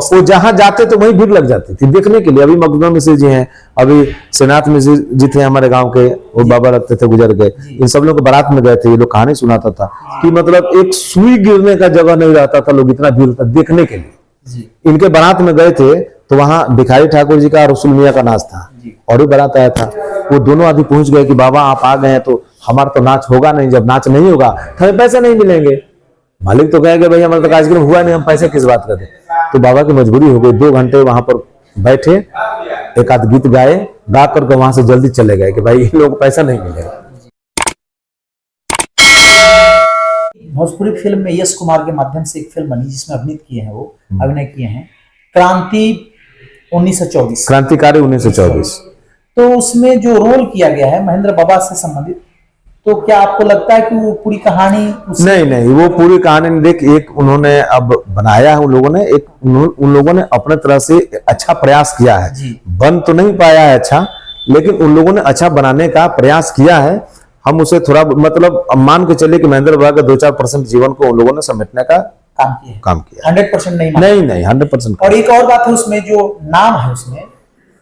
वो जहां जाते तो वहीं भीड़ लग जाती थी देखने के लिए। अभी मखदूम मिश्र जी हैं, अभी सेनाथ मिश्र जी थे हमारे गांव के, वो बाबा रखते थे, गुजर गए। इन सब लोग बारात में गए थे, ये लोग कहानी सुनाता था कि मतलब एक सुई गिरने का जगह नहीं रहता था, लोग इतना भीड़ था देखने के लिए। इनके बारात में गए थे तो वहां भिखारी ठाकुर जी का और रसूल मियां का नाच था, और भी बारात आया था। वो दोनों आदमी पहुंच गए कि बाबा आप आ गए हैं तो हमारा तो नाच होगा नहीं, जब नाच नहीं होगा तो हमें पैसे नहीं मिलेंगे। मालिक तो कहेंगे भाई हमारा तो कार्यक्रम हुआ नहीं, हम पैसे किस बात करें। तो बाबा की मजबूरी हो गई, 2 घंटे वहां पर बैठे, एक आध गीत गाए, गा करके वहां से जल्दी चले गए कि भाई इन लोगों को पैसा नहीं मिलेगा। भोजपुरी फिल्म में यश कुमार के माध्यम से एक फिल्म बनी जिसमें अभिनय किए हैं, क्रांति 1924, क्रांतिकारी 1924। तो उसमें जो रोल किया गया है महेंद्र बाबा से संबंधित, तो क्या आपको लगता है कि वो पूरी कहानी नहीं, वो पूरी कहानी देख, एक उन्होंने अब बनाया है उन लोगों ने, एक उन लोगों ने अपने तरह से अच्छा प्रयास किया है। बन तो नहीं पाया है अच्छा, लेकिन उन लोगों ने अच्छा बनाने का प्रयास किया है। हम उसे थोड़ा मतलब मान के चले कि महेंद्र बाबा का 2-4% जीवन को उन लोगों ने समेटने का काम किया। 100% नहीं 100%। और एक और बात है, उसमें जो नाम है, उसमें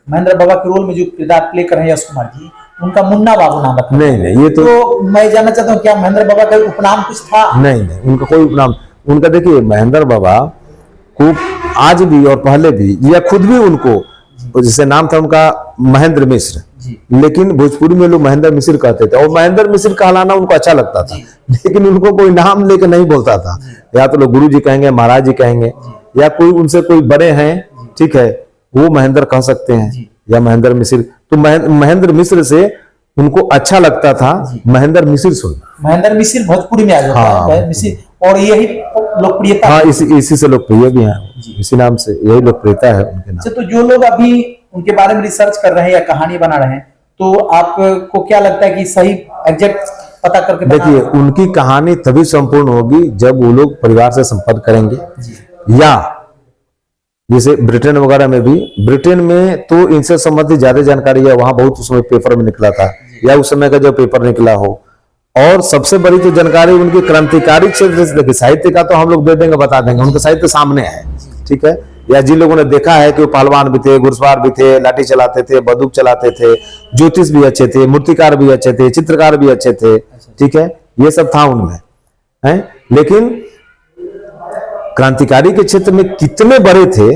महेंद्र बाबा के रोल में जो किरदार प्ले कर रहे हैं यश कुमार जी, उनका मुन्ना बाबू नाम रखा। नहीं, ये तो मैं जानना चाहता हूँ क्या महेंद्र बाबा का उपनाम कुछ था? नहीं, उनका कोई उपनाम। उनका देखिए, महेंद्र बाबा को आज भी और पहले भी, या खुद भी उनको, जैसे नाम था उनका महेंद्र मिश्र, लेकिन भोजपुरी में लोग महेंद्र मिश्र कहते थे, और महेंद्र मिश्र कहलाना उनको अच्छा लगता था, लेकिन उनको कोई नाम लेके नहीं बोलता था। या तो लोग गुरु जी कहेंगे, महाराज जी कहेंगे, या कोई उनसे कोई बड़े हैं, ठीक है, वो महेंद्र कह सकते हैं, या महेंद्र मिश्र। तो महेंद्र मिश्र से उनको अच्छा लगता था महेंद्र मिश्र सुनना। महेंद्र मिश्र भोजपुरी में आ जाता है मिश्र, और यही लोकप्रियता। हाँ, इसी से लोकप्रिय भी है, इसी नाम से यही लोकप्रियता है उनके नाम। तो जो लोग अभी उनके बारे में रिसर्च कर रहे हैं या कहानी बना रहे हैं, तो आपको क्या लगता है कि सही एग्जैक्ट पता करके? देखिए, उनकी कहानी तभी संपूर्ण होगी जब वो लोग परिवार से संपर्क करेंगे, या जैसे ब्रिटेन वगैरह में भी, ब्रिटेन में तो इनसे संबंधित ज्यादा जानकारी है, वहां बहुत उसमें पेपर में निकला था, या उस समय का जो पेपर निकला हो। और सबसे बड़ी तो जानकारी उनकी क्रांतिकारी क्षेत्र से, देखिए साहित्य का तो हम लोग दे देंगे, बता देंगे, उनका साहित्य सामने है, ठीक है। या जिन लोगों ने देखा है कि वो पहलवान भी थे, घुड़सवार भी थे, लाठी चलाते थे, बंदूक चलाते थे, ज्योतिष भी अच्छे थे, मूर्तिकार भी अच्छे थे, चित्रकार भी अच्छे थे, ठीक है, ये सब था उनमें है। लेकिन क्रांतिकारी के क्षेत्र में कितने बड़े थे,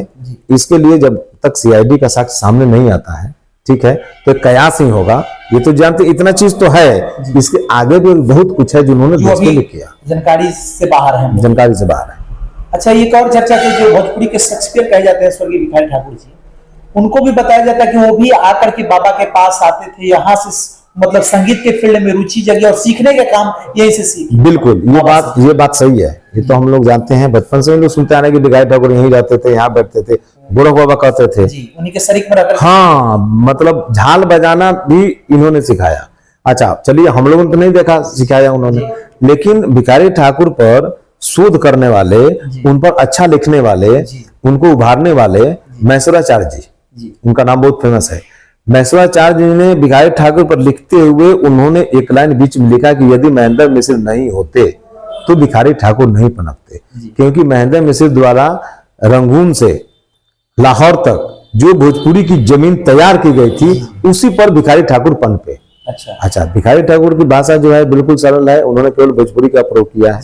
इसके लिए जब तक सीआईडी का साक्ष्य सामने नहीं आता है, ठीक है, तो कयास ही होगा। ये तो जानते, इतना चीज तो है, इसके आगे भी बहुत कुछ है जिन्होंने देश के लिए किया, जानकारी से बाहर है, जानकारी से बाहर है। अच्छा, एक और चर्चा थी, जो भोजपुरी के शेक्सपियर कहे जाते हैं स्वर्गीय भिखारी ठाकुर जी, उनको भी बताया जाता है कि वो भी आकर के बाबा के पास आते थे, यहाँ से मतलब संगीत के फील्ड में रुचि जगी और सीखने का काम यहीं से सीखे। बिल्कुल, ये बात सही है। ये तो हम लोग जानते हैं, बचपन से लोग सुनते आ रहे हैं कि भिखारी ठाकुर यहीं रहते थे, यहाँ बैठते थे, गोरख बाबा कहते थे उन्हीं के शरीक में रहकर। हाँ, मतलब झाल बजाना भी इन्होंने सिखाया। अच्छा, चलिए, हम लोगों ने तो नहीं देखा सिखाया उन्होंने, लेकिन भिखारी ठाकुर पर शोध करने वाले, उन पर अच्छा लिखने वाले, उनको उभारने वाले मैसूराचार्य जी, उनका नाम बहुत फेमस है। मैसूराचार्य जी ने भिखारी ठाकुर पर लिखते हुए उन्होंने एक लाइन बीच में लिखा कि यदि महेंद्र मिश्र नहीं होते तो भिखारी ठाकुर नहीं पनपते, क्योंकि महेंद्र मिश्र द्वारा रंगून से लाहौर तक जो भोजपुरी की जमीन तैयार की गई थी, उसी पर भिखारी ठाकुर पनपे। अच्छा, भिखारी ठाकुर की भाषा जो है बिल्कुल सरल है, उन्होंने केवल भोजपुरी का प्रयोग किया है,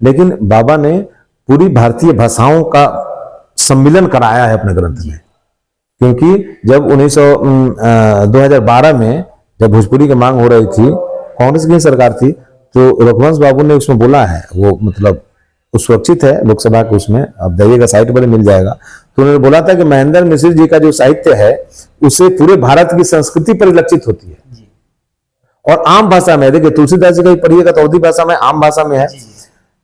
लेकिन बाबा ने पूरी भारतीय भाषाओं का सम्मिलन कराया है अपने ग्रंथ में। क्योंकि जब 2012 में जब भोजपुरी की मांग हो रही थी, कांग्रेस की सरकार थी, तो रघुवंश बाबू ने उसमें बोला है, वो मतलब सुरक्षित है लोकसभा के उसमें, अब जाइएगा साइट पर मिल जाएगा, तो उन्होंने बोला था कि महेंद्र मिश्र जी का जो साहित्य है उससे पूरे भारत की संस्कृति परिलक्षित होती है, और आम भाषा में, देखिए तुलसीदास जी का पढ़िएगा तो अवधी भाषा में, आम भाषा में है,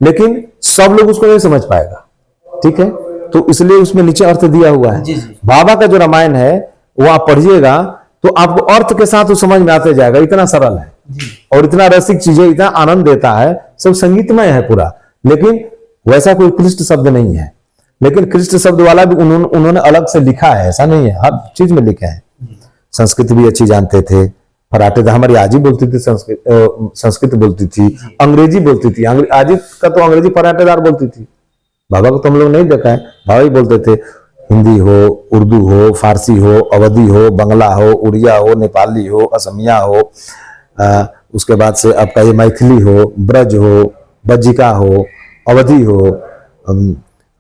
लेकिन सब लोग उसको नहीं समझ पाएगा, ठीक है, तो इसलिए उसमें नीचे अर्थ दिया हुआ है। बाबा का जो रामायण है वो आप पढ़िएगा तो आपको अर्थ के साथ वो समझ में आते जाएगा, इतना सरल है और इतना रसिक चीजें, इतना आनंद देता है, सब संगीतमय है पूरा, लेकिन वैसा कोई क्लिष्ट शब्द नहीं है। लेकिन क्लिष्ट शब्द वाला भी उन्होंने अलग से लिखा है, ऐसा नहीं है, हर चीज में लिखा है। संस्कृत भी अच्छी जानते थे, फराटे थे, हमारी आजी बोलती थी संस्कृत बोलती थी, अंग्रेजी बोलती थी, आजी का तो अंग्रेजी फराटेदार बोलती थी। बाबा को तो हम लोग नहीं देखा है, बाबा ही बोलते थे। हिंदी हो, उर्दू हो, फारसी हो, अवधी हो, बंगला हो, उड़िया हो, नेपाली हो, असमिया हो, उसके बाद से आपका ये मैथिली हो, ब्रज हो, बज्जिका हो, अवधी हो,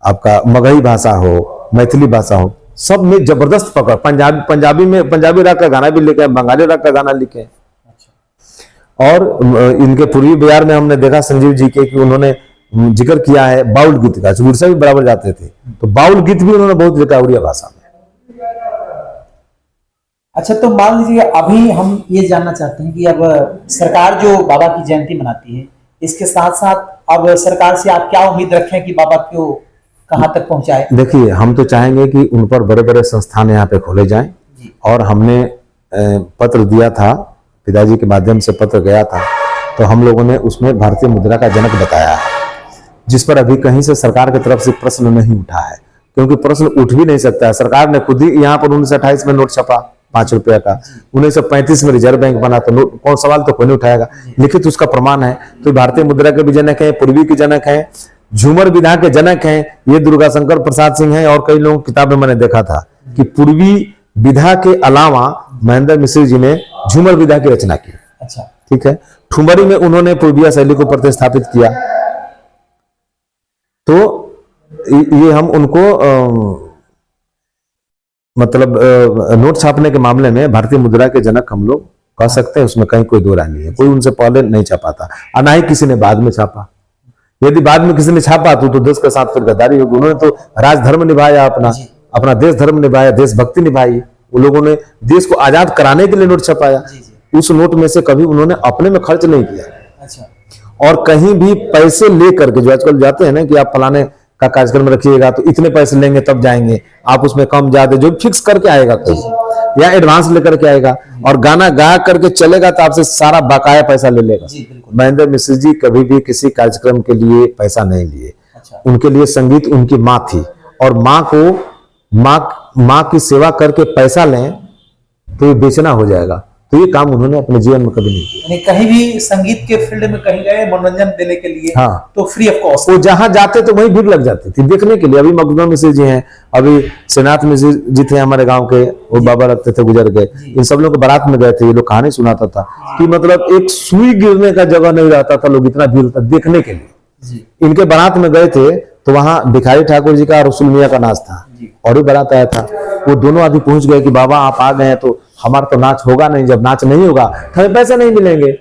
आपका मगही भाषा हो, मैथिली भाषा हो, सब में जबरदस्त पकड़। पंजाबी में पंजाबी राग का गाना भी लिखे हैं, बंगाली राग का गाना लिखे हैं। और इनके पूर्वी बिहार में हमने देखा संजीव जी के कि उन्होंने जिक्र किया है बाउल गीत का, उड़ीसा भी बराबर जाते थे, तो बाउल गीत भी उन्होंने बहुत लिखा उड़िया भाषा में। अच्छा, तो मान लीजिए अभी हम ये जानना चाहते हैं कि अब सरकार जो बाबा की जयंती मनाती है, इसके साथ साथ अब सरकार से आप क्या उम्मीद रखें कि बाबा को कहां तक पहुंचाए? देखिए, हम तो चाहेंगे कि उन पर बड़े बड़े संस्थान यहाँ पे खोले जाएं, और हमने पत्र दिया था, पिताजी के माध्यम से पत्र गया था, तो हम लोगों ने उसमें भारतीय मुद्रा का जनक बताया है, जिस पर अभी कहीं से सरकार की तरफ से प्रश्न नहीं उठा है, क्योंकि प्रश्न उठ भी नहीं सकता है। सरकार ने खुद ही यहाँ पर 1928 में नोट छपा 5 रुपया का, 1935 में रिजर्व बैंक बना, तो नोट कौन सवाल तो कोई नहीं उठाएगा, लिखित उसका प्रमाण है। तो भारतीय मुद्रा के भी जनक है, पूर्वी के जनक है, झूमर विधा के जनक हैं, ये दुर्गा शंकर प्रसाद सिंह हैं। और कई लोगों किताब में मैंने देखा था कि पूर्वी विधा के अलावा महेंद्र मिश्र जी ने झूमर विधा की रचना की। अच्छा, ठीक है। ठुमरी में उन्होंने पूर्विया शैली को प्रतिस्थापित किया। तो ये हम उनको मतलब नोट छापने के मामले में भारतीय मुद्रा के जनक हम लोग कह सकते हैं, उसमें कहीं कोई दो राय नहीं है। कोई उनसे पहले नहीं छापा था, और ना ही किसी ने बाद में छापा। यदि बाद में किसी ने छापा तो देश के साथ फिर गद्दारी होगी। उन्होंने तो राजधर्म निभाया, अपना देश धर्म निभाया, देशभक्ति निभाई। वो लोगों ने देश को आजाद कराने के लिए नोट छपाया। उस नोट में से कभी उन्होंने अपने में खर्च नहीं किया। अच्छा, और कहीं भी पैसे लेकर के, जो आजकल जाते हैं ना कि आप फलाने का कार्यक्रम रखिएगा तो इतने पैसे लेंगे तब जाएंगे, आप उसमें कम ज्यादा जो फिक्स करके आएगा कोई, या एडवांस लेकर के आएगा और गाना गा करके चलेगा तो आपसे सारा बकाया पैसा ले लेगा। महेंद्र मिश्र जी कभी भी किसी कार्यक्रम के लिए पैसा नहीं लिए। अच्छा, उनके लिए संगीत उनकी माँ थी, और माँ की सेवा करके पैसा लें तो ये बेचना हो जाएगा। तो ये काम उन्होंने अपने जीवन में कभी नहीं किया। कहीं भी संगीत के फील्ड में कहीं गए मनोरंजन देने के लिए, हाँ, तो फ्री ऑफ कॉस्ट। वो जहां जाते तो वहीं भीड़ लग जाती थी देखने के लिए। अभी मखदूम मिश्र जी हैं, अभी सेनाथ मिश्र जी थे हमारे गांव के, वो बाबा रखते थे, गुजर गए। इन सब लोग बारात में गए थे, ये लोग कहानी सुनाता था कि मतलब एक सुई गिरने का जगह नहीं रहता था, लोग इतना भीड़ था देखने के लिए। इनके बारात में गए थे तो वहां भिखारी ठाकुर जी का और रसूल मियां का नाच था, और भी बारात आया था। वो दोनों आदमी पहुंच गए कि बाबा आप आ गए तो हमारा तो नाच होगा नहीं, जब नाच नहीं होगा तो हमें पैसे नहीं मिलेंगे।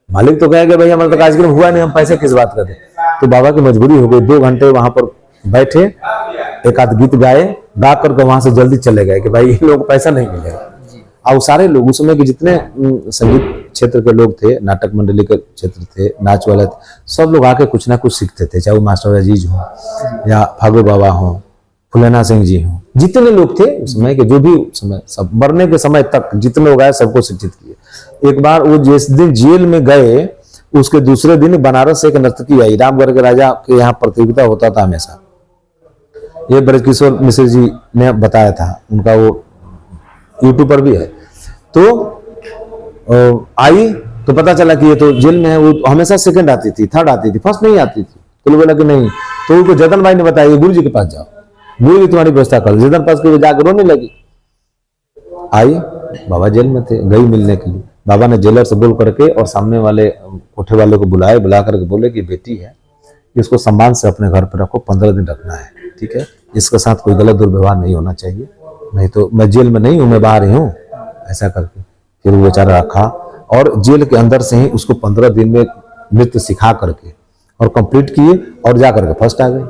मालिक तो कहेंगे भाई हमारा तो कार्यक्रम हुआ नहीं, हम पैसे किस बात करें। तो बाबा की मजबूरी हो गई, 2 घंटे वहां पर बैठे, एक आध गीत गाए, गा करके वहां से जल्दी चले गए कि भाई इन लोगों को पैसा नहीं मिलेगा। और सारे लोग उस समय के जितने संगीत क्षेत्र के लोग थे, नाटक मंडली के क्षेत्र थे, नाच वाले थे, सब लोग आके कुछ ना कुछ सीखते थे, चाहे वो मास्टर अजीज हो या फागू बाबा हो, फुलेना सिंह जी हो, जितने लोग थे उस समय के, जो भी समय, सब मरने के समय तक जितने लोग आए सबको शिक्षित किए। एक बार वो जिस दिन जेल में गए उसके दूसरे दिन बनारस से एक नर्तकी आई, रामगढ़ के राजा के यहाँ प्रतियोगिता होता था हमेशा, ये ब्रजकिशोर मिश्र जी ने बताया था, उनका वो यूट्यूब पर भी है। तो आई तो पता चला कि ये तो जेल में है। वो हमेशा सेकंड आती थी, थर्ड आती थी, फर्स्ट नहीं आती थी। तो बोला कि नहीं, तो उनको जतन भाई ने बताया गुरु जी के पास जाओ, गुरु जी तुम्हारी व्यवस्था कर। जतन पास के जाकर रोने लगी। आई, बाबा जेल में थे, गई मिलने के लिए। बाबा ने जेलर से बोल करके और सामने वाले कोठे वाले को बुलाए, बुला करके बोले कि बेटी है, इसको सम्मान से अपने घर पर रखो, 15 दिन रखना है, ठीक है, इसके साथ कोई गलत दुर्व्यवहार नहीं होना चाहिए, नहीं तो मैं जेल में नहीं हूं, मैं बाहर ही हूं, ऐसा करके फिर वो बेचारा रखा। और जेल के अंदर से ही उसको 15 दिन में नृत्य सिखा करके और कंप्लीट किए, और जा करके फर्स्ट आ गए।